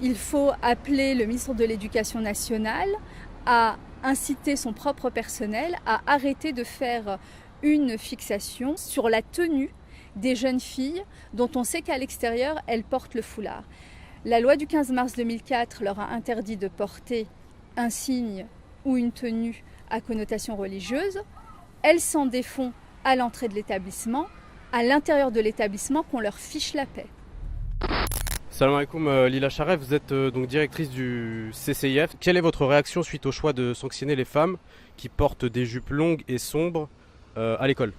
Il faut appeler le ministre de l'Éducation nationale à inciter son propre personnel à arrêter de faire une fixation sur la tenue des jeunes filles dont on sait qu'à l'extérieur, elles portent le foulard. La loi du 15 mars 2004 leur a interdit de porter un signe ou une tenue à connotation religieuse. Elles s'en défont à l'entrée de l'établissement, à l'intérieur de l'établissement, qu'on leur fiche la paix. Salam alaikum Lila Charef, vous êtes donc directrice du CCIF. Quelle est votre réaction suite au choix de sanctionner les femmes qui portent des jupes longues et sombres à l'école ?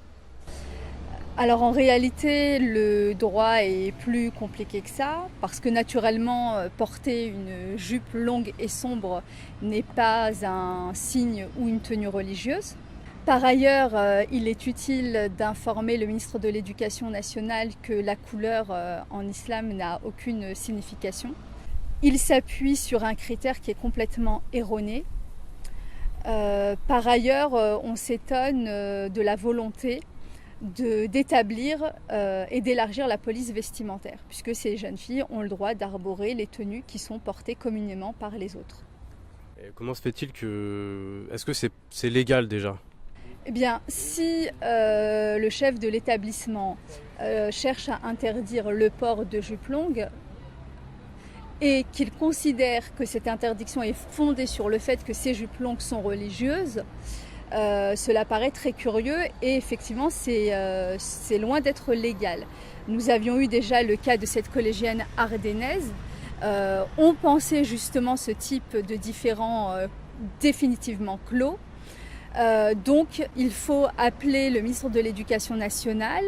Alors en réalité, le droit est plus compliqué que ça, parce que naturellement, porter une jupe longue et sombre n'est pas un signe ou une tenue religieuse. Par ailleurs, il est utile d'informer le ministre de l'Éducation nationale que la couleur en islam n'a aucune signification. Il s'appuie sur un critère qui est complètement erroné. Par ailleurs, on s'étonne de la volonté d'établir et d'élargir la police vestimentaire, puisque ces jeunes filles ont le droit d'arborer les tenues qui sont portées communément par les autres. Et comment se fait-il que... Est-ce que c'est légal déjà ? Eh bien, si le chef de l'établissement cherche à interdire le port de jupes longues et qu'il considère que cette interdiction est fondée sur le fait que ces jupes longues sont religieuses, cela paraît très curieux et effectivement c'est loin d'être légal. Nous avions eu déjà le cas de cette collégienne ardennaise. On pensait justement ce type de différend définitivement clos. Donc il faut appeler le ministre de l'Éducation nationale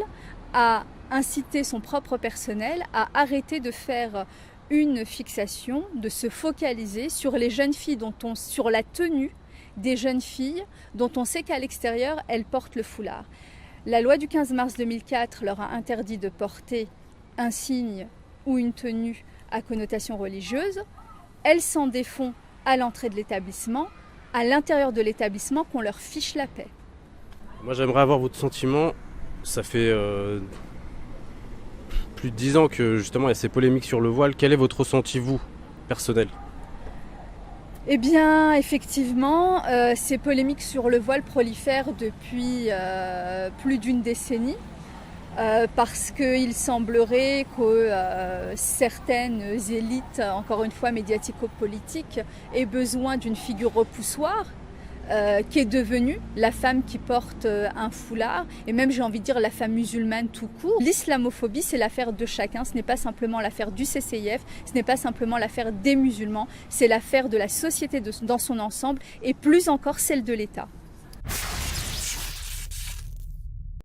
à inciter son propre personnel à arrêter de faire une fixation, de se focaliser sur les jeunes filles sur la tenue des jeunes filles dont on sait qu'à l'extérieur, elles portent le foulard. La loi du 15 mars 2004 leur a interdit de porter un signe ou une tenue à connotation religieuse. Elles s'en défont à l'entrée de l'établissement, à l'intérieur de l'établissement, qu'on leur fiche la paix. Moi j'aimerais avoir votre sentiment. Ça fait plus de 10 ans que justement il y a ces polémiques sur le voile. Quel est votre ressenti, vous, personnel ? Eh bien, effectivement, ces polémiques sur le voile prolifèrent depuis plus d'une décennie. Parce qu'il semblerait que certaines élites, encore une fois médiatico-politiques, aient besoin d'une figure repoussoire qui est devenue la femme qui porte un foulard, et même j'ai envie de dire la femme musulmane tout court. L'islamophobie, c'est l'affaire de chacun, ce n'est pas simplement l'affaire du CCIF, ce n'est pas simplement l'affaire des musulmans, c'est l'affaire de la société dans son ensemble et plus encore celle de l'État.